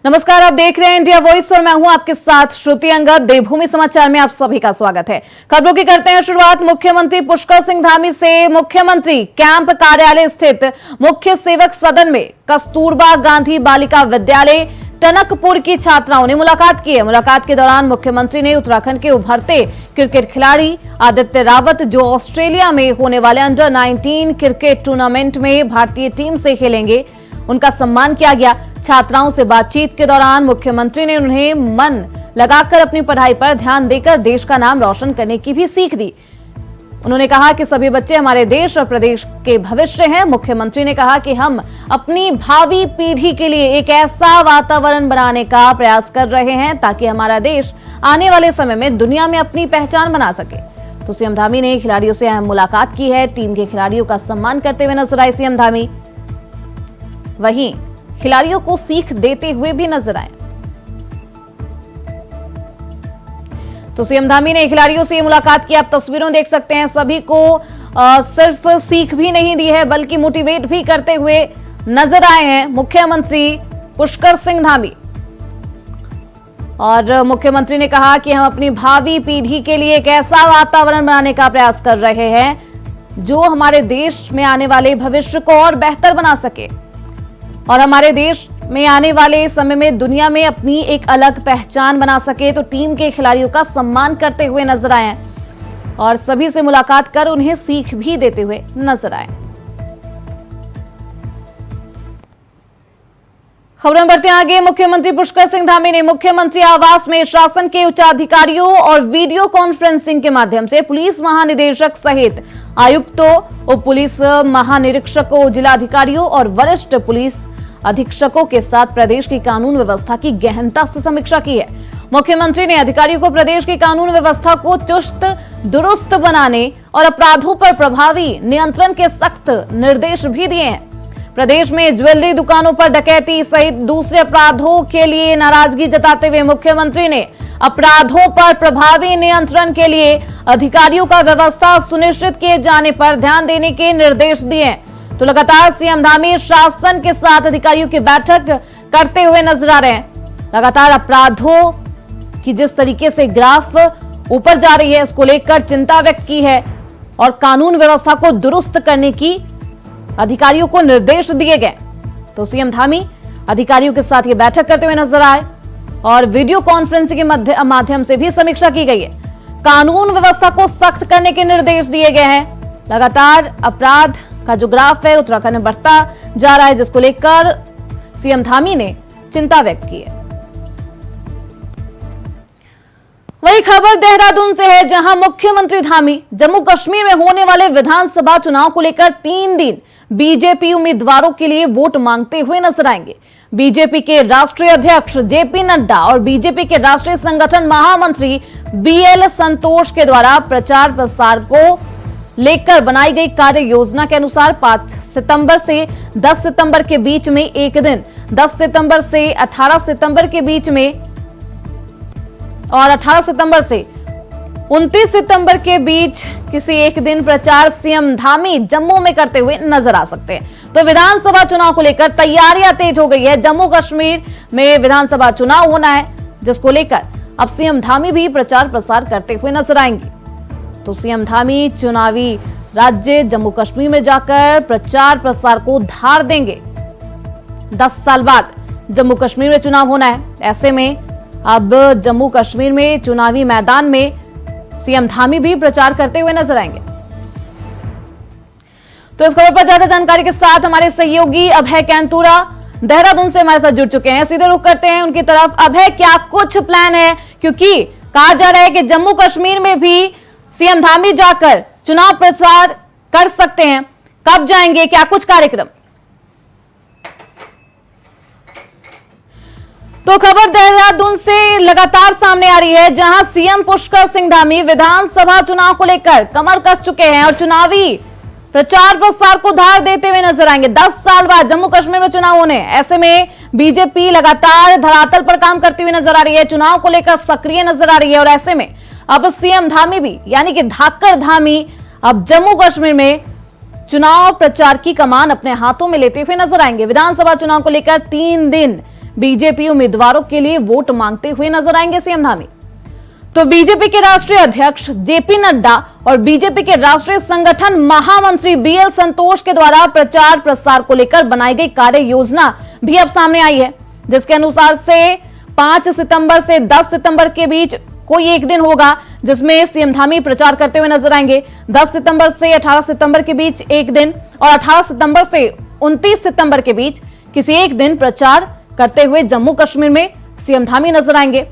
नमस्कार, आप देख रहे हैं इंडिया वॉइस और मैं हूं आपके साथ श्रुति अंगद। देवभूमि समाचार में आप सभी का स्वागत है। खबरों की करते हैं शुरुआत मुख्यमंत्री पुष्कर सिंह धामी से। मुख्यमंत्री कैंप कार्यालय स्थित मुख्य सेवक सदन में कस्तूरबा गांधी बालिका विद्यालय टनकपुर की छात्राओं ने मुलाकात की है। मुलाकात के दौरान मुख्यमंत्री ने उत्तराखंड के उभरते क्रिकेट खिलाड़ी आदित्य रावत, जो ऑस्ट्रेलिया में होने वाले अंडर 19 क्रिकेट टूर्नामेंट में भारतीय टीम से खेलेंगे, उनका सम्मान किया गया। छात्राओं से बातचीत के दौरान मुख्यमंत्री ने उन्हें मन लगाकर अपनी पढ़ाई पर ध्यान देकर देश का नाम रोशन करने की भी सीख दी। उन्होंने कहा कि सभी बच्चे हमारे देश और प्रदेश के भविष्य हैं। मुख्यमंत्री ने कहा कि हम अपनी भावी पीढ़ी के लिए एक ऐसा वातावरण बनाने का प्रयास कर रहे हैं ताकि हमारा देश आने वाले समय में दुनिया में अपनी पहचान बना सके। तो सीएम धामी ने खिलाड़ियों से अहम मुलाकात की है। टीम के खिलाड़ियों का सम्मान करते हुए नजर आए सीएम धामी, वहीं खिलाड़ियों को सीख देते हुए भी नजर आए। तो सीएम धामी ने खिलाड़ियों से मुलाकात की, आप तस्वीरों देख सकते हैं। सभी को सिर्फ सीख भी नहीं दी है बल्कि मोटिवेट भी करते हुए नजर आए हैं मुख्यमंत्री पुष्कर सिंह धामी। और मुख्यमंत्री ने कहा कि हम अपनी भावी पीढ़ी के लिए एक ऐसा वातावरण बनाने का प्रयास कर रहे हैं जो हमारे देश में आने वाले भविष्य को और बेहतर बना सके और हमारे देश में आने वाले समय में दुनिया में अपनी एक अलग पहचान बना सके। तो टीम के खिलाड़ियों का सम्मान करते हुए नजर आए और सभी से मुलाकात कर उन्हें सीख भी देते हुए नजर आए। खबरें बढ़ते हैं आगे। मुख्यमंत्री पुष्कर सिंह धामी ने मुख्यमंत्री आवास में शासन के उच्चाधिकारियों और वीडियो कॉन्फ्रेंसिंग के माध्यम से पुलिस महानिदेशक सहित आयुक्तों, उप पुलिस महानिरीक्षकों, जिलाधिकारियों और वरिष्ठ पुलिस अधीक्षकों के साथ प्रदेश की कानून व्यवस्था की गहनता से समीक्षा की है। मुख्यमंत्री ने अधिकारियों को प्रदेश की कानून व्यवस्था को चुस्त दुरुस्त बनाने और अपराधों पर प्रभावी नियंत्रण के सख्त निर्देश भी दिए हैं। प्रदेश में ज्वेलरी दुकानों पर डकैती सहित दूसरे अपराधों के लिए नाराजगी जताते हुए मुख्यमंत्री ने अपराधों पर प्रभावी नियंत्रण के लिए अधिकारियों का व्यवस्था सुनिश्चित किए जाने पर ध्यान देने के निर्देश दिए। तो लगातार सीएम धामी शासन के साथ अधिकारियों की बैठक करते हुए नजर आ रहे हैं। लगातार अपराधों की जिस तरीके से ग्राफ ऊपर जा रही है, इसको लेकर चिंता व्यक्त की है और कानून व्यवस्था को दुरुस्त करने की अधिकारियों को निर्देश दिए गए। तो सीएम धामी अधिकारियों के साथ ये बैठक करते हुए नजर आए और वीडियो कॉन्फ्रेंसिंग के माध्यम से भी समीक्षा की गई है। कानून व्यवस्था को सख्त करने के निर्देश दिए गए हैं। लगातार अपराध का जो ग्राफ है उत्तराखंड में बढ़ता जा रहा है, जिसको लेकर सीएम धामी ने चिंता व्यक्त की है। वही खबर देहरादून से है, जहां मुख्यमंत्री धामी जम्मू कश्मीर में होने वाले विधानसभा चुनाव को लेकर 3 दिन बीजेपी उम्मीदवारों के लिए वोट मांगते हुए नजर आएंगे। बीजेपी के राष्ट्रीय अध्यक्ष जेपी नड्डा और बीजेपी के राष्ट्रीय संगठन महामंत्री बीएल संतोष के द्वारा प्रचार प्रसार को लेकर बनाई गई कार्य योजना के अनुसार 5 सितंबर से 10 सितंबर के बीच में एक दिन, 10 सितंबर से 18 सितंबर के बीच में और 18 सितंबर से 29 सितंबर के बीच किसी एक दिन प्रचार सीएम धामी जम्मू में करते हुए नजर आ सकते हैं। तो विधानसभा चुनाव को लेकर तैयारियां तेज हो गई है। जम्मू कश्मीर में विधानसभा चुनाव होना है, जिसको लेकर अब सीएम धामी भी प्रचार प्रसार करते हुए नजर आएंगे। तो सीएम धामी चुनावी राज्य जम्मू कश्मीर में जाकर प्रचार प्रसार को धार देंगे। 10 साल बाद जम्मू कश्मीर में चुनाव होना है, ऐसे में अब जम्मू कश्मीर में चुनावी मैदान में सीएम धामी भी प्रचार करते हुए नजर आएंगे। तो इस खबर पर ज्यादा जानकारी के साथ हमारे सहयोगी अभय कैंतुरा देहरादून से हमारे साथ जुड़ चुके हैं। सीधे रुख करते हैं उनकी तरफ। अभय, क्या कुछ प्लान है, क्योंकि कहा जा रहा है कि जम्मू कश्मीर में भी सीएम धामी जाकर चुनाव प्रचार कर सकते हैं, कब जाएंगे, क्या कुछ कार्यक्रम? तो खबर देहरादून से लगातार सामने आ रही है, जहां सीएम पुष्कर सिंह धामी विधानसभा चुनाव को लेकर कमर कस चुके हैं और चुनावी प्रचार प्रसार को धार देते हुए नजर आएंगे। 10 साल बाद जम्मू कश्मीर में चुनाव होने, ऐसे में बीजेपी लगातार धरातल पर काम करती हुई नजर आ रही है, चुनाव को लेकर सक्रिय नजर आ रही है और ऐसे में अब सीएम धामी भी, यानी कि धाकड़ धामी, अब जम्मू कश्मीर में चुनाव प्रचार की कमान अपने हाथों में लेते हुए नजर आएंगे। विधानसभा चुनाव को लेकर 3 दिन बीजेपी उम्मीदवारों के लिए वोट मांगते हुए नजर आएंगे सीएम धामी। तो बीजेपी के राष्ट्रीय अध्यक्ष जेपी नड्डा और बीजेपी के राष्ट्रीय संगठन महामंत्री बीएल संतोष के द्वारा प्रचार प्रसार को लेकर बनाई गई कार्य योजना भी अब सामने आई है, जिसके अनुसार से 5 सितंबर से 10 सितंबर के बीच कोई एक दिन होगा जिसमें सीएम धामी प्रचार करते हुए नजर आएंगे। 10 सितंबर से 18 सितंबर के बीच एक दिन और 18 सितंबर से 29 सितंबर के बीच किसी एक दिन प्रचार करते हुए जम्मू कश्मीर में सीएम धामी नजर आएंगे।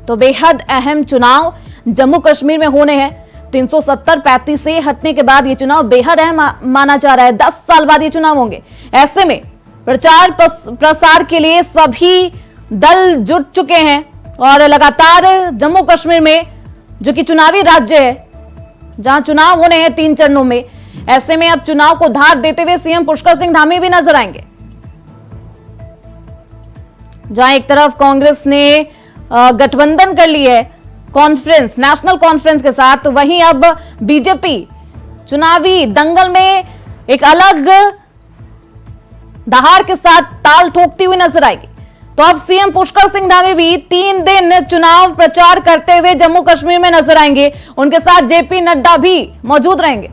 तो बेहद अहम चुनाव जम्मू कश्मीर में होने हैं। 370-35 से हटने के बाद ये चुनाव बेहद अहम माना जा रहा है। 10 साल बाद ये चुनाव होंगे। ऐसे में प्रचार प्रसार के लिए सभी दल जुट चुके हैं और लगातार जम्मू कश्मीर में, जो कि चुनावी राज्य है, जहां चुनाव होने हैं 3 चरणों में, ऐसे में अब चुनाव को धार देते हुए सीएम पुष्कर सिंह धामी भी नजर आएंगे। जहां एक तरफ कांग्रेस ने गठबंधन कर ली है कॉन्फ्रेंस, नेशनल कॉन्फ्रेंस के साथ, वहीं अब बीजेपी चुनावी दंगल में एक अलग दहाड़ के साथ ताल ठोकती हुई नजर आएगी। तो अब सीएम पुष्कर सिंह धामी भी 3 दिन चुनाव प्रचार करते हुए जम्मू कश्मीर में नजर आएंगे। उनके साथ जेपी नड्डा भी मौजूद रहेंगे।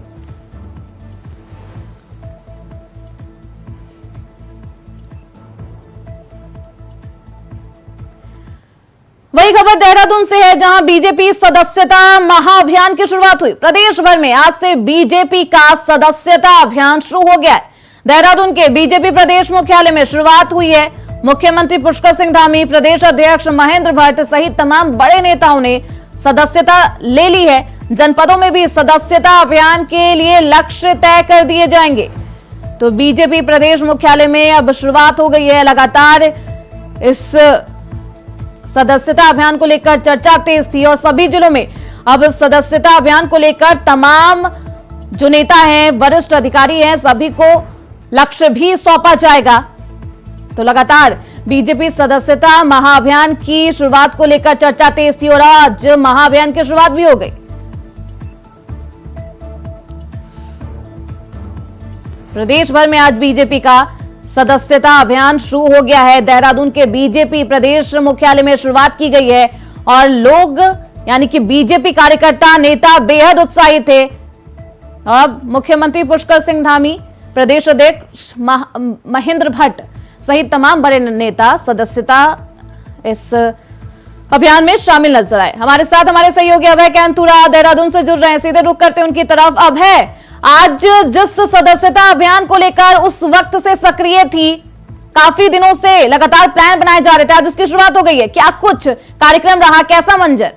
वही खबर देहरादून से है, जहां बीजेपी सदस्यता महाअभियान की शुरुआत हुई। प्रदेश भर में आज से बीजेपी का सदस्यता अभियान शुरू हो गया है। देहरादून के बीजेपी प्रदेश मुख्यालय में शुरुआत हुई है। मुख्यमंत्री पुष्कर सिंह धामी, प्रदेश अध्यक्ष महेंद्र भट्ट सहित तमाम बड़े नेताओं ने सदस्यता ले ली है। जनपदों में भी सदस्यता अभियान के लिए लक्ष्य तय कर दिए जाएंगे। तो बीजेपी प्रदेश मुख्यालय में अब शुरुआत हो गई है। लगातार इस सदस्यता अभियान को लेकर चर्चा तेज थी और सभी जिलों में अब सदस्यता अभियान को लेकर तमाम जो नेता हैं, वरिष्ठ अधिकारी हैं, सभी को लक्ष्य भी सौंपा जाएगा। तो लगातार बीजेपी सदस्यता महाअभियान की शुरुआत को लेकर चर्चा तेज थी और आज महाअभियान की शुरुआत भी हो गई। प्रदेश भर में आज बीजेपी का सदस्यता अभियान शुरू हो गया है। देहरादून के बीजेपी प्रदेश मुख्यालय में शुरुआत की गई है और लोग, यानी कि बीजेपी कार्यकर्ता, नेता बेहद उत्साहित थे। अब मुख्यमंत्री पुष्कर सिंह धामी, प्रदेश अध्यक्ष महेंद्र भट्ट सहित तमाम बड़े नेता सदस्यता इस अभियान में शामिल नजर आए। हमारे साथ हमारे सहयोगी अभय कैंतुरा देहरादून से जुड़ रहे हैं, सीधे रुख करते हैं उनकी तरफ। अभय, आज जिस सदस्यता अभियान को लेकर उस वक्त से सक्रिय थी, काफी दिनों से लगातार प्लान बनाए जा रहे थे, आज उसकी शुरुआत हो गई है। क्या कुछ कार्यक्रम रहा, कैसा मंजर?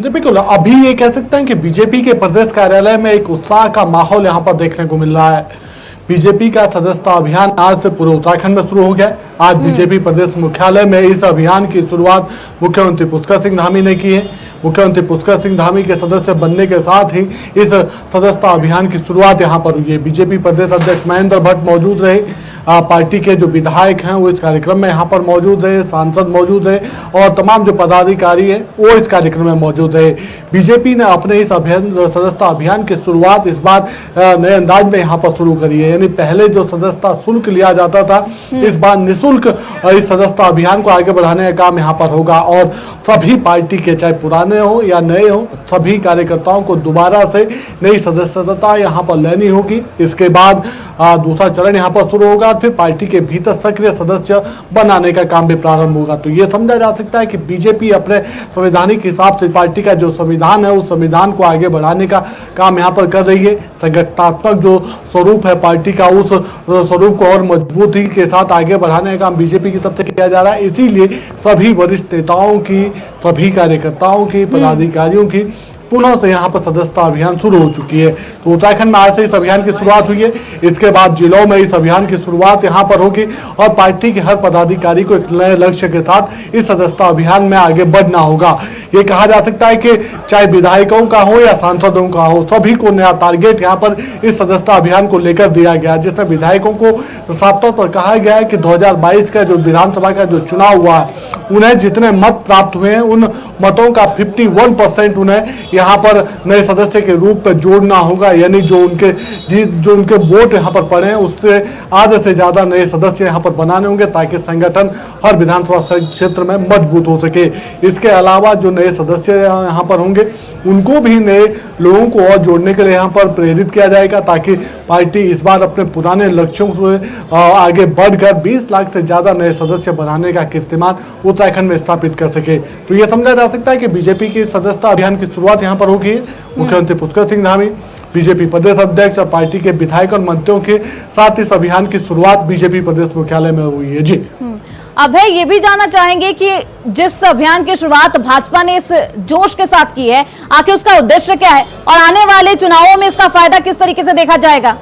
बिल्कुल, अभी ये कह सकते हैं कि बीजेपी के प्रदेश कार्यालय में एक उत्साह का माहौल यहाँ पर देखने को मिल रहा है। बीजेपी का सदस्यता अभियान आज से पूरे उत्तराखंड में शुरू हो गया। आज बीजेपी प्रदेश मुख्यालय में इस अभियान की शुरुआत मुख्यमंत्री पुष्कर सिंह धामी ने की है। मुख्यमंत्री पुष्कर सिंह धामी के सदस्य बनने के साथ ही इस सदस्यता अभियान की शुरुआत यहाँ पर हुई है। बीजेपी प्रदेश अध्यक्ष महेंद्र भट्ट मौजूद रहे, पार्टी के जो विधायक हैं वो इस कार्यक्रम में यहाँ पर मौजूद रहे, सांसद मौजूद रहे और तमाम जो पदाधिकारी हैं वो इस कार्यक्रम में मौजूद रहे। बीजेपी ने अपने इस अभियान सदस्यता अभियान की शुरुआत इस बार नए अंदाज में यहाँ पर शुरू करी है। यानी पहले जो सदस्यता शुल्क लिया जाता था, इस बार निःशुल्क इस सदस्यता अभियान को आगे बढ़ाने का काम यहाँ पर होगा और सभी पार्टी के, चाहे पुराने हो या नए हो, सभी कार्यकर्ताओं को दोबारा से नई सदस्यता यहाँ पर लेनी होगी। इसके बाद दूसरा चरण यहाँ पर शुरू होगा, फिर पार्टी के भीतर सक्रिय सदस्य बनाने का काम भी प्रारंभ होगा। तो ये समझा जा सकता है कि बीजेपी अपने संवैधानिक हिसाब से पार्टी का जो संविधान है उस संविधान को आगे बढ़ाने का काम यहाँ पर कर रही है। संगठनात्मक जो स्वरूप है पार्टी का, उस स्वरूप को और मजबूती के साथ आगे बढ़ाने का काम बीजेपी की तरफ से किया जा रहा है। इसीलिए सभी वरिष्ठ नेताओं की, सभी कार्यकर्ताओं की, पदाधिकारियों की पुनः से यहाँ पर सदस्यता अभियान शुरू हो चुकी है। तो उत्तराखंड में आज से इस अभियान की शुरुआत हुई है। इसके बाद जिलों में इस अभियान की शुरुआत यहाँ पर होगी और पार्टी के हर पदाधिकारी को एक नए लक्ष्य के साथ इस सदस्यता अभियान में आगे बढ़ना होगा। ये कहा जा सकता है कि चाहे विधायकों का हो या सांसदों का हो, सभी को नया टारगेट यहाँ पर इस सदस्यता अभियान को लेकर दिया गया, जिसमें विधायकों को साफ तौर पर कहा गया है कि 2022 का जो विधानसभा का जो चुनाव हुआ है, उन्हें जितने मत प्राप्त हुए हैं उन मतों का 51% उन्हें यहाँ पर नए सदस्य के रूप में जोड़ना होगा, यानी जो उनके वोट यहाँ पर पड़े हैं उससे आधे से ज्यादा नए सदस्य यहाँ पर बनाने होंगे, ताकि संगठन हर विधानसभा क्षेत्र में मजबूत हो सके। इसके अलावा जो नए सदस्य यहाँ पर होंगे उनको भी नए लोगों को और जोड़ने के लिए यहाँ पर प्रेरित किया जाएगा, ताकि पार्टी इस बार अपने पुराने लक्ष्यों से आगे बढ़कर 20 लाख से ज्यादा नए सदस्य बनाने का कीर्तिमान उत्तराखंड में स्थापित कर सके। तो ये समझा जा सकता है कि बीजेपी की सदस्यता अभियान की शुरुआत यहाँ पर होगी। मुख्यमंत्री पुष्कर सिंह धामी, बीजेपी प्रदेश अध्यक्ष और पार्टी के विधायक और मंत्रियों के साथ इस अभियान की शुरुआत बीजेपी प्रदेश मुख्यालय में हुई है। जी अब है ये भी जानना चाहेंगे कि जिस अभियान की शुरुआत भाजपा ने इस जोश के साथ की है, आखिर उसका उद्देश्य क्या है और आने वाले चुनावों में इसका फायदा किस तरीके से देखा जाएगा?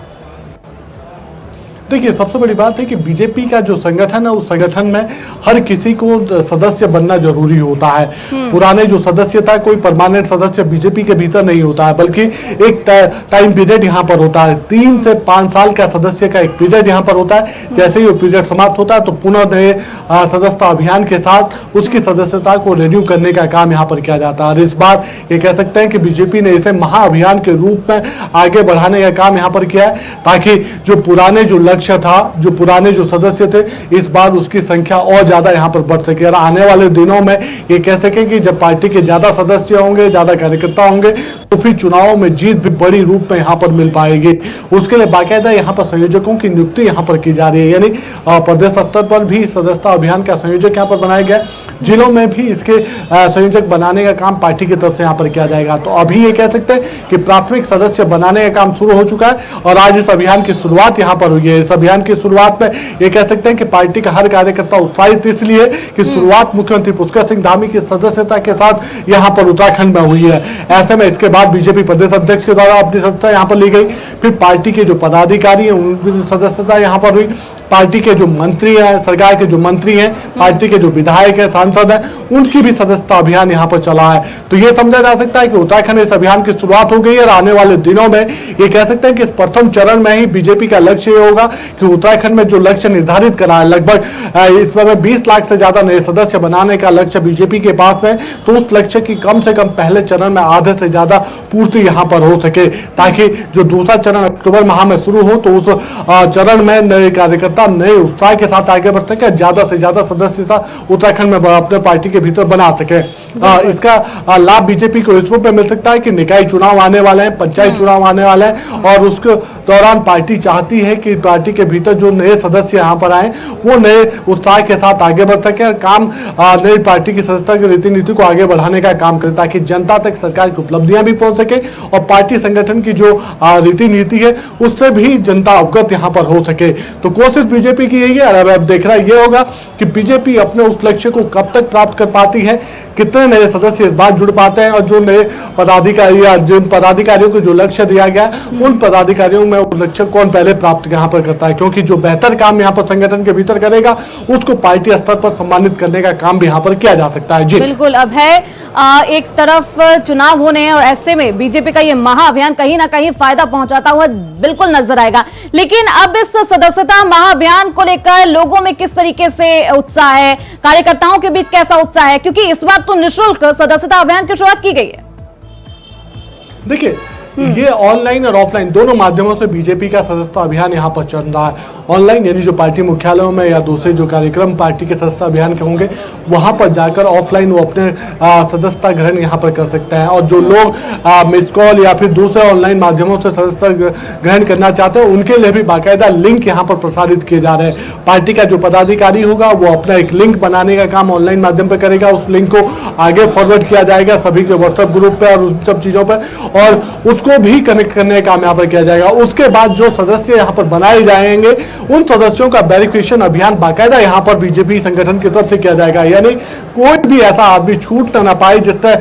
देखिए, सबसे बड़ी बात है कि बीजेपी का जो संगठन है उस संगठन में हर किसी को सदस्य बनना जरूरी होता है। पुराने जो सदस्य था, कोई परमानेंट सदस्य बीजेपी के भीतर नहीं होता है, बल्कि एक टाइम पीरियड यहाँ पर होता है। 3 से 5 साल का सदस्य का एक पीरियड यहाँ पर होता है। जैसे ही वो पीरियड समाप्त होता है तो पुनः नए सदस्यता अभियान के साथ उसकी सदस्यता को रिन्यू करने का काम यहाँ पर किया जाता है। और इस बार ये कह सकते हैं कि बीजेपी ने इसे महाअभियान के रूप में आगे बढ़ाने का काम यहाँ पर किया है, ताकि जो पुराने जो लक्ष्य था, जो पुराने जो सदस्य थे, इस बार उसकी संख्या और ज्यादा यहाँ पर बढ़ सके और आने वाले दिनों में ये कह सके कि जब पार्टी के ज्यादा सदस्य होंगे, ज्यादा कार्यकर्ता होंगे, तो फिर चुनावों में जीत भी बड़ी रूप में यहाँ पर मिल पाएगी। उसके लिए बाकायदा यहाँ पर संयोजकों की नियुक्ति यहाँ पर की जा रही है, यानी प्रदेश स्तर पर भी सदस्यता अभियान का संयोजक यहाँ पर बनाया गया, जिलों में भी इसके संयोजक बनाने का काम पार्टी की तरफ से यहाँ पर किया जाएगा। तो अभी ये कह सकते हैं कि प्राथमिक सदस्य बनाने का काम शुरू हो चुका है और आज इस अभियान की शुरुआत यहाँ पर हुई है। इस अभियान की शुरुआत में ये कह सकते हैं कि पार्टी का हर कार्यकर्ता उत्साहित इसलिए कि शुरुआत मुख्यमंत्री पुष्कर सिंह धामी की सदस्यता के साथ यहाँ पर उत्तराखंड में हुई है। ऐसे में इसके बाद बीजेपी प्रदेश अध्यक्ष के द्वारा अपनी सदस्यता यहाँ पर ली गई, फिर पार्टी के जो पदाधिकारी हैं उनकी सदस्यता यहाँ पर हुई, पार्टी के जो मंत्री हैं, सरकार के जो मंत्री हैं, पार्टी के जो विधायक हैं, सांसद हैं, उनकी भी सदस्यता अभियान यहाँ पर चला है। तो ये समझा जा सकता है कि उत्तराखंड इस अभियान की शुरुआत हो गई है और आने वाले दिनों में ये कह सकते हैं कि इस प्रथम चरण में ही बीजेपी का लक्ष्य ये होगा कि उत्तराखंड में जो लक्ष्य निर्धारित करा है, लगभग इस समय 20 लाख से ज्यादा नए सदस्य बनाने का लक्ष्य बीजेपी के पास में, तो उस लक्ष्य की कम से कम पहले चरण में आधे से ज्यादा पूर्ति यहाँ पर हो सके, ताकि जो दूसरा चरण अक्टूबर माह में शुरू हो तो उस चरण में नए कार्यकर्ता नए उत्साह के साथ आगे बढ़ सके, ज्यादा से ज्यादा सदस्यता उत्तराखंड में अपने पार्टी के भीतर बना सके। इसका लाभ बीजेपी को इस रूप में मिल सकता है कि निकाय चुनाव आने वाले हैं, पंचायत चुनाव आने वाले हैं और उसके दौरान पार्टी चाहती है कि पार्टी के भीतर जो नए सदस्य यहाँ पर आए वो नए उत्साह के साथ आगे बढ़ सके और काम नई पार्टी की सदस्यता की रीति नीति को आगे बढ़ाने का काम करे, ताकि जनता तक सरकार की उपलब्धियां भी पहुंच सके और पार्टी संगठन की जो रीति नीति है उससे भी जनता अवगत यहाँ पर हो सके। तो कोशिश बीजेपी की यही है। अब देखना ये होगा कि बीजेपी अपने उस लक्ष्य को कब तक प्राप्त कर पाती है, कितने नए सदस्य इस बार जुड़ पाते हैं और जो नए पदाधिकारी या जिन पदाधिकारियों को जो लक्ष्य दिया गया उन पदाधिकारियों में वो लक्ष्य कौन पहले प्राप्त यहाँ पर करता है, क्योंकि जो बेहतर काम यहाँ पर संगठन के भीतर करेगा उसको पार्टी स्तर पर सम्मानित करने का काम भी यहाँ पर किया जा सकता है। जी बिल्कुल। अब है एक तरफ चुनाव होने हैं और ऐसे में बीजेपी का ये महाअभियान कहीं ना कहीं फायदा पहुंचाता हुआ बिल्कुल नजर आएगा, लेकिन अब इस सदस्यता महाअभियान को लेकर लोगों में किस तरीके से उत्साह है, कार्यकर्ताओं के बीच कैसा उत्साह है, क्योंकि इस बार तो निःशुल्क सदस्यता अभियान की शुरुआत की गई है। देखिए, ये ऑनलाइन और ऑफलाइन दोनों माध्यमों से बीजेपी का सदस्यता अभियान यहाँ पर चल रहा है। ऑनलाइन यानी जो पार्टी मुख्यालयों में या दूसरे जो कार्यक्रम पार्टी के सदस्यता अभियान के होंगे वहां पर जाकर ऑफलाइन वो अपने सदस्यता ग्रहण यहाँ पर कर सकते हैं, और जो लोग मिस कॉल या फिर दूसरे ऑनलाइन माध्यमों से सदस्यता ग्रहण करना चाहते हैं उनके लिए भी बाकायदा लिंक यहाँ पर प्रसारित किए जा रहे हैं। पार्टी का जो पदाधिकारी होगा वो अपना एक लिंक बनाने का काम ऑनलाइन माध्यम पर करेगा, उस लिंक को आगे फॉरवर्ड किया जाएगा सभी के व्हाट्सएप ग्रुप पे और उन सब चीजों पर, और उसको भी कनेक्ट करने का काम यहाँ पर किया जाएगा। उसके बाद जो सदस्य यहाँ पर बनाए जाएंगे उन सदस्यों का वेरिफिकेशन अभियान बाकायदा यहाँ पर बीजेपी संगठन की तरफ से किया जाएगा, यानी कोई भी ऐसा आदमी छूट ना पाए जिससे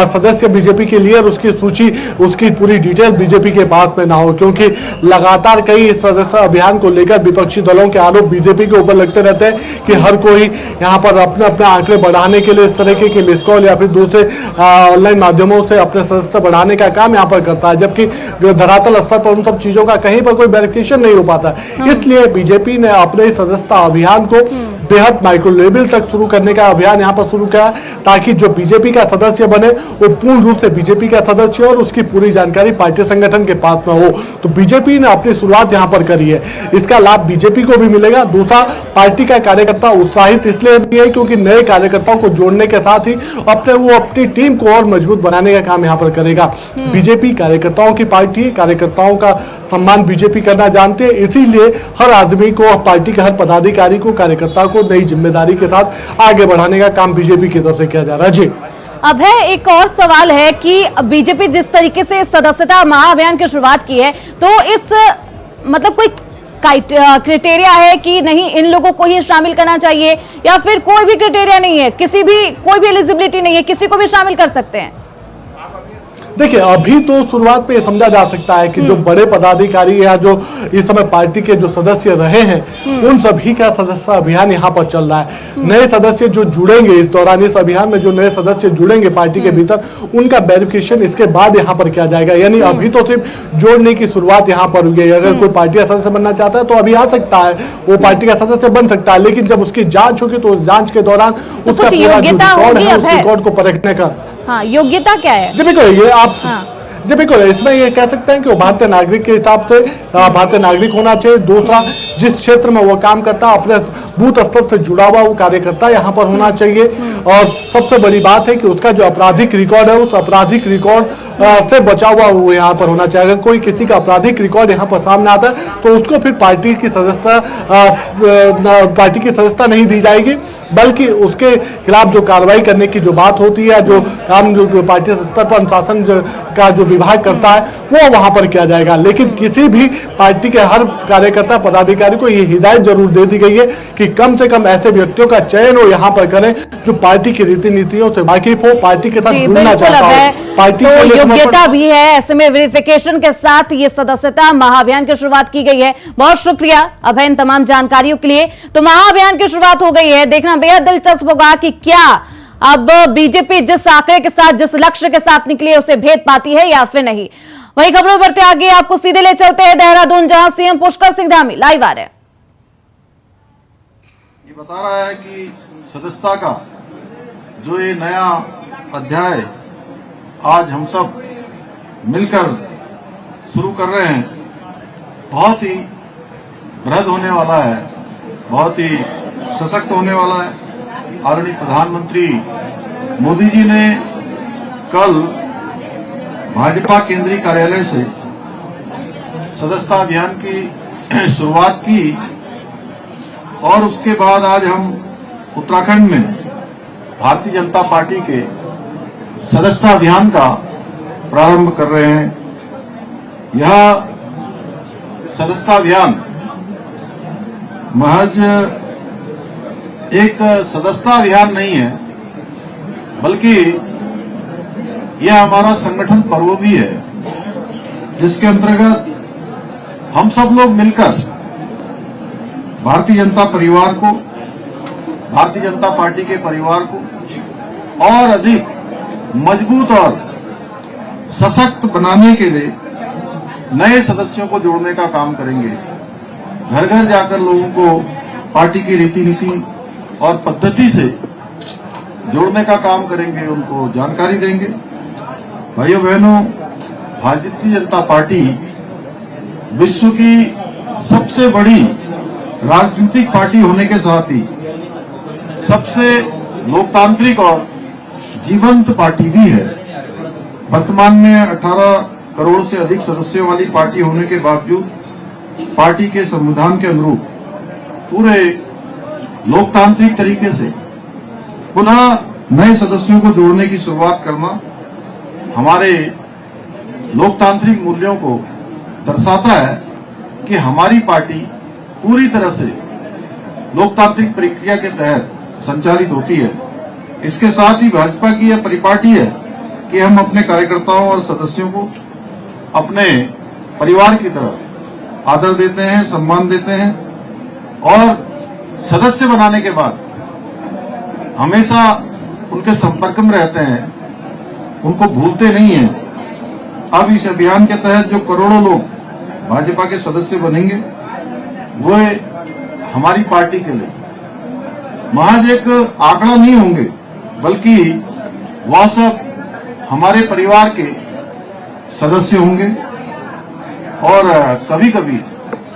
सदस्य बीजेपी के लिए उसकी सूची, उसकी पूरी डिटेल बीजेपी के पास में ना हो, क्योंकि लगातार कई सदस्य अभियान को लेकर विपक्षी दलों के आरोप बीजेपी के ऊपर लगते रहते हैं कि हर कोई यहाँ पर अपने अपने आंकड़े बढ़ाने के लिए इस तरीके की मिस कॉल या फिर दूसरे ऑनलाइन माध्यमों से अपने सदस्य बढ़ाने का काम यहाँ पर करता है, जबकि धरातल स्तर पर उन सब चीजों का कहीं पर कोई वेरिफिकेशन नहीं हो पाता। इसलिए बीजेपी ने अपने सदस्यता अभियान को बेहद माइक्रो लेवल तक शुरू करने का अभियान यहाँ पर शुरू किया, ताकि जो बीजेपी का सदस्य बने वो पूर्ण रूप से बीजेपी का सदस्य और उसकी पूरी जानकारी पार्टी संगठन के पास में हो। तो बीजेपी ने अपनी शुरुआत यहाँ पर करी है, इसका लाभ बीजेपी को भी मिलेगा। दूसरा, पार्टी का कार्यकर्ता उत्साहित इसलिए भी है क्योंकि नए कार्यकर्ताओं को जोड़ने के साथ ही अपनी टीम को और मजबूत बनाने का काम यहाँ पर करेगा। बीजेपी कार्यकर्ताओं की पार्टी है, कार्यकर्ताओं का सम्मान बीजेपी करना जानते हैं, इसीलिए हर आदमी को, पार्टी के हर पदाधिकारी को, कार्यकर्ता को नई जिम्मेदारी के साथ आगे बढ़ाने का काम बीजेपी की तरफ से किया जा रहा है। जी अब है एक और सवाल है कि बीजेपी जिस तरीके से सदस्यता महाअभियान की शुरुआत की है, तो इस मतलब कोई क्राइटेरिया है कि नहीं इन लोगों को ही शामिल करना चाहिए, या फिर कोई भी क्राइटेरिया नहीं है, कोई भी एलिजिबिलिटी नहीं है, किसी को भी शामिल कर सकते हैं? देखिए, अभी तो शुरुआत में ये समझा जा सकता है कि जो बड़े पदाधिकारी या जो इस समय पार्टी के जो सदस्य रहे हैं उन सभी का सदस्य अभियान यहाँ पर चल रहा है। नए सदस्य जो जुड़ेंगे इस दौरान, इस अभियान में जो नए सदस्य जुड़ेंगे पार्टी के भीतर, उनका वेरिफिकेशन इसके बाद यहाँ पर किया जाएगा। यानी अभी तो सिर्फ जोड़ने की शुरुआत यहाँ पर हुई है। अगर कोई पार्टी का सदस्य बनना चाहता है तो अभी आ सकता है, वो पार्टी का सदस्य बन सकता है, लेकिन जब उसकी जांच होगी तो उस जांच के दौरान उसका योग्यता होगी। उस रिकॉर्ड को परखने का, हाँ, योग्यता क्या है? जी बिल्कुल, ये आप जी बिल्कुल इसमें ये कह सकते हैं कि वो भारतीय नागरिक के हिसाब से भारतीय नागरिक होना चाहिए। दूसरा, जिस क्षेत्र में वो काम करता है अपने बूथ स्तर से जुड़ा हुआ वो कार्यकर्ता यहाँ पर होना चाहिए। और सबसे बड़ी बात है कि उसका जो आपराधिक रिकॉर्ड है उस आपराधिक रिकॉर्ड से बचा हुआ वो यहाँ पर होना चाहिए। अगर कोई किसी का आपराधिक रिकॉर्ड यहाँ पर सामने आता है तो उसको फिर पार्टी की सदस्यता नहीं दी जाएगी, बल्कि उसके खिलाफ जो कार्रवाई करने की जो बात होती है, जो काम जो पार्टी स्तर पर अनुशासन का जो विभाग करता है वो वहां पर किया जाएगा। लेकिन किसी भी पार्टी के हर कार्यकर्ता पदाधिकारी को ये हिदायत जरूर दे दी गई है कि कम से कम ऐसे व्यक्तियों का चयन वो यहाँ पर करें जो पार्टी की रीति नीतियों से वाकिफ हो, पार्टी के साथ जुड़ना चाहता हो। पार्टी तो योग्यता भी है, ऐसे में वेरिफिकेशन के साथ ये सदस्यता महाअभियान की शुरुआत की गई है। बहुत शुक्रिया अभय इन तमाम जानकारियों के लिए। तो महाअभियान की शुरुआत हो गई है, देखना बेहद दिलचस्प होगा कि क्या अब बीजेपी जिस आंकड़े के साथ, जिस लक्ष्य के साथ निकली है उसे भेद पाती है या फिर नहीं। वही खबरों बढ़ते आगे, आपको सीधे ले चलते हैं देहरादून, जहां सीएम पुष्कर सिंह धामी लाइव आ रहे हैं। ये बता रहा है कि सदस्यता का जो ये नया अध्याय आज हम सब मिलकर शुरू कर रहे हैं, बहुत ही बृहद होने वाला है, बहुत ही सशक्त होने वाला है। आदरणीय प्रधानमंत्री मोदी जी ने कल भाजपा केंद्रीय कार्यालय से सदस्यता अभियान की शुरुआत की और उसके बाद आज हम उत्तराखंड में भारतीय जनता पार्टी के सदस्यता अभियान का प्रारंभ कर रहे हैं। यह सदस्यता अभियान महज एक सदस्यता अभियान नहीं है, बल्कि यह हमारा संगठन पर्व भी है, जिसके अंतर्गत हम सब लोग मिलकर भारतीय जनता परिवार को, भारतीय जनता पार्टी के परिवार को और अधिक मजबूत और सशक्त बनाने के लिए नए सदस्यों को जोड़ने का काम करेंगे। घर घर जाकर लोगों को पार्टी की रीति नीति और पद्धति से जोड़ने का काम करेंगे, उनको जानकारी देंगे। भाइयों बहनों, भारतीय जनता पार्टी विश्व की सबसे बड़ी राजनीतिक पार्टी होने के साथ ही सबसे लोकतांत्रिक और जीवंत पार्टी भी है। वर्तमान में 18 करोड़ से अधिक सदस्यों वाली पार्टी होने के बावजूद पार्टी के संविधान के अनुरूप पूरे लोकतांत्रिक तरीके से पुनः नए सदस्यों को जोड़ने की शुरुआत करना हमारे लोकतांत्रिक मूल्यों को दर्शाता है कि हमारी पार्टी पूरी तरह से लोकतांत्रिक प्रक्रिया के तहत संचालित होती है। इसके साथ ही भाजपा की यह परिपाटी है कि हम अपने कार्यकर्ताओं और सदस्यों को अपने परिवार की तरह आदर देते हैं, सम्मान देते हैं और सदस्य बनाने के बाद हमेशा उनके संपर्क में रहते हैं, उनको भूलते नहीं हैं। अब इस अभियान के तहत जो करोड़ों लोग भाजपा के सदस्य बनेंगे वो हमारी पार्टी के लिए महज एक आंकड़ा नहीं होंगे, बल्कि वह सब हमारे परिवार के सदस्य होंगे। और कभी कभी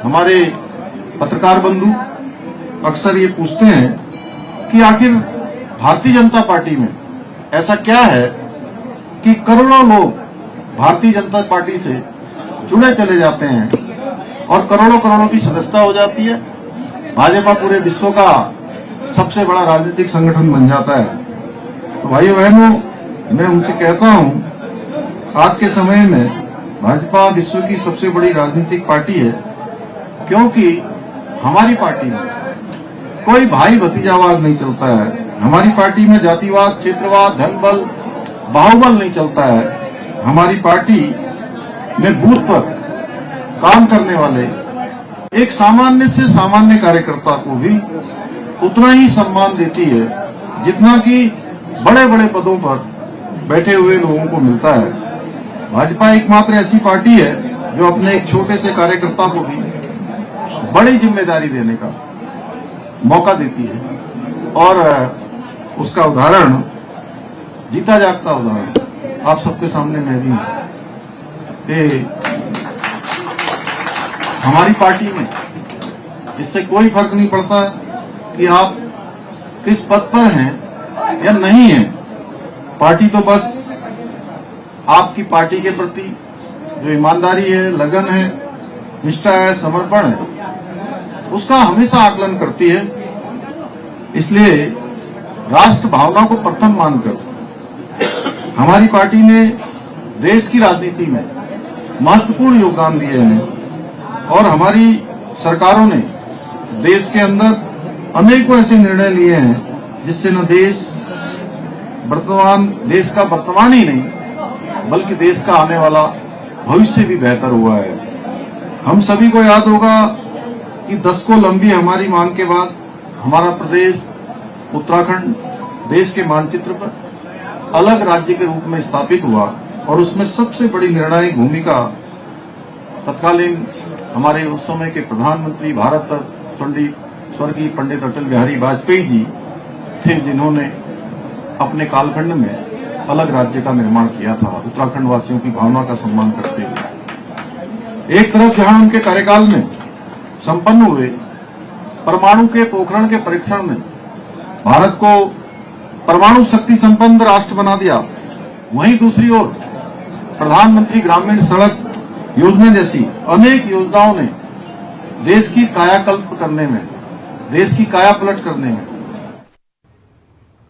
हमारे पत्रकार बंधु अक्सर ये पूछते हैं कि आखिर भारतीय जनता पार्टी में ऐसा क्या है कि करोड़ों लोग भारतीय जनता पार्टी से जुड़े चले जाते हैं और करोड़ों करोड़ों की सदस्यता हो जाती है, भाजपा पूरे विश्व का सबसे बड़ा राजनीतिक संगठन बन जाता है। तो भाइयों बहनों, मैं उनसे कहता हूं, आज के समय में भाजपा विश्व की सबसे बड़ी राजनीतिक पार्टी है, क्योंकि हमारी पार्टी में कोई भाई भतीजावाद नहीं चलता है। हमारी पार्टी में जातिवाद, क्षेत्रवाद, धनबल, बाहुबल नहीं चलता है। हमारी पार्टी में बूथ पर काम करने वाले एक सामान्य से सामान्य कार्यकर्ता को भी उतना ही सम्मान देती है जितना कि बड़े बड़े पदों पर बैठे हुए लोगों को मिलता है। भाजपा एकमात्र ऐसी पार्टी है जो अपने एक छोटे से कार्यकर्ता को भी बड़ी जिम्मेदारी देने का मौका देती है। और उसका उदाहरण, जीता जागता उदाहरण आप सबके सामने मैं भी हूं कि हमारी पार्टी में इससे कोई फर्क नहीं पड़ता कि आप किस पद पर हैं या नहीं हैं। पार्टी तो बस आपकी पार्टी के प्रति जो ईमानदारी है, लगन है, निष्ठा है, समर्पण है, उसका हमेशा आकलन करती है। इसलिए राष्ट्र भावना को प्रथम मानकर हमारी पार्टी ने देश की राजनीति में महत्वपूर्ण योगदान दिए हैं और हमारी सरकारों ने देश के अंदर अनेकों ऐसे निर्णय लिए हैं जिससे न देश का वर्तमान ही नहीं बल्कि देश का आने वाला भविष्य भी बेहतर हुआ है। हम सभी को याद होगा कि दशकों लंबी हमारी मांग के बाद हमारा प्रदेश उत्तराखंड देश के मानचित्र पर अलग राज्य के रूप में स्थापित हुआ और उसमें सबसे बड़ी निर्णायक भूमिका तत्कालीन हमारे उस समय के प्रधानमंत्री भारत स्वर्गीय पंडित अटल बिहारी वाजपेयी जी थे, जिन्होंने अपने कालखंड में अलग राज्य का निर्माण किया था, उत्तराखंड वासियों की भावना का सम्मान करते हुए। एक तरफ जहां उनके कार्यकाल में संपन्न हुए परमाणु के पोखरण के परीक्षण ने भारत को परमाणु शक्ति संपन्न राष्ट्र बना दिया, वहीं दूसरी ओर प्रधानमंत्री ग्रामीण सड़क योजना जैसी अनेक योजनाओं ने देश की कायाकल्प करने में, देश की काया पलट करने में।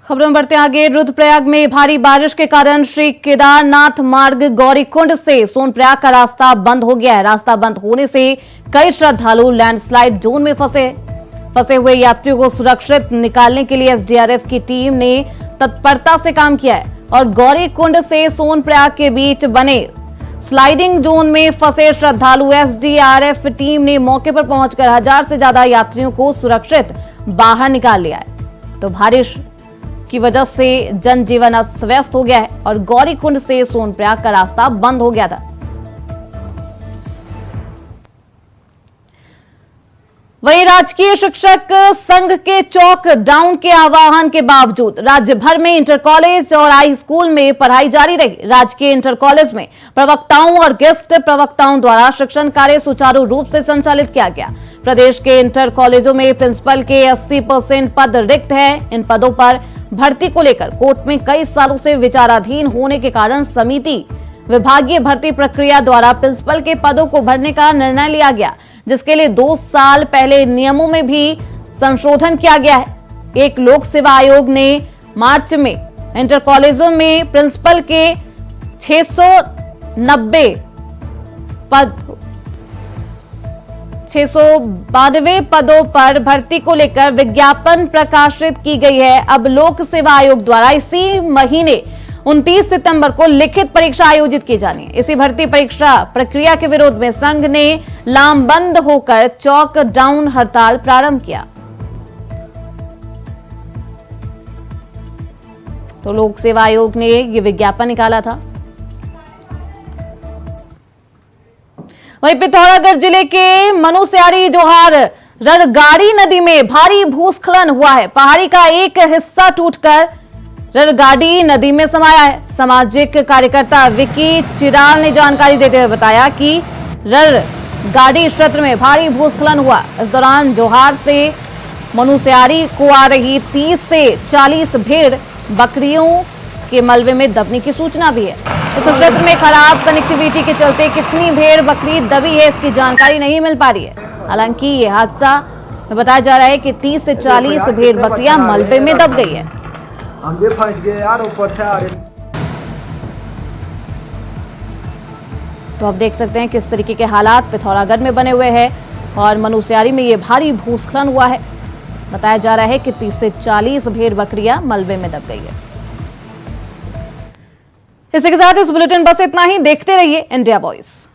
खबरों में बढ़ते आगे। रुद्रप्रयाग में भारी बारिश के कारण श्री केदारनाथ मार्ग गौरीकुंड से सोनप्रयाग का रास्ता बंद हो गया है। रास्ता बंद होने से कई श्रद्धालु लैंडस्लाइड जोन में फंसे हुए यात्रियों को सुरक्षित निकालने के लिए एसडीआरएफ की टीम ने तत्परता से काम किया है और गौरीकुंड से सोनप्रयाग के बीच बने स्लाइडिंग जोन में फंसे श्रद्धालु एसडीआरएफ टीम ने मौके पर पहुंचकर 1000 से ज्यादा यात्रियों को सुरक्षित बाहर निकाल लिया है। तो बारिश की वजह से जनजीवन अस्त व्यस्त हो गया है और गौरीकुंड से सोनप्रयाग का रास्ता बंद हो गया था। वहीं राजकीय शिक्षक संघ के चौक डाउन के आह्वान के बावजूद राज्य भर में इंटर कॉलेज और हाई स्कूल में पढ़ाई जारी रही। राजकीय इंटर कॉलेज में प्रवक्ताओं और गेस्ट प्रवक्ताओं द्वारा शिक्षण कार्य सुचारू रूप से संचालित किया गया। प्रदेश के इंटर कॉलेजों में प्रिंसिपल के 80% पद रिक्त हैं। इन पदों पर भर्ती को लेकर कोर्ट में कई सालों से विचाराधीन होने के कारण समिति विभागीय भर्ती प्रक्रिया द्वारा प्रिंसिपल के पदों को भरने का निर्णय लिया गया, जिसके लिए 2 साल पहले नियमों में भी संशोधन किया गया है। एक लोक सेवा आयोग ने मार्च में इंटर कॉलेजों में प्रिंसिपल के 690 692 पदों पर भर्ती को लेकर विज्ञापन प्रकाशित की गई है। अब लोक सेवा आयोग द्वारा इसी महीने 29 सितंबर को लिखित परीक्षा आयोजित की जानी है। इसी भर्ती परीक्षा प्रक्रिया के विरोध में संघ ने लामबंद होकर चौक डाउन हड़ताल प्रारंभ किया। तो लोक सेवा आयोग ने ये विज्ञापन निकाला था। वहीं पिथौरागढ़ जिले के मनुस्यारी जोहार ररगाड़ी नदी में भारी भूस्खलन हुआ है। पहाड़ी का एक हिस्सा टूटकर ररगाड़ी नदी में समाया है। सामाजिक कार्यकर्ता विकी चिराल ने जानकारी देते हुए बताया कि ररगाड़ी क्षेत्र में भारी भूस्खलन हुआ। इस दौरान जोहार से मनुस्यारी को आ रही 30 से 40 भेड़ बकरियों के मलबे में दबने की सूचना भी है। इस क्षेत्र में खराब कनेक्टिविटी के चलते कितनी भेड़ बकरी दबी है इसकी जानकारी नहीं मिल पा रही है। हालांकि ये हादसा बताया जा रहा है कि 30 से 40 भेड़ बकरियां मलबे में दब गई है। हम भी फंस गए यार, ऊपर से आ रहे। तो आप देख सकते हैं किस तरीके के हालात पिथौरागढ़ में बने हुए हैं और मनुस्यारी में ये भारी भूस्खलन हुआ है। बताया जा रहा है कि 30 से 40 भेड़ बकरियां मलबे में दब गई है। इसी के साथ इस बुलेटिन बस इतना ही। देखते रहिए इंडिया वॉइस।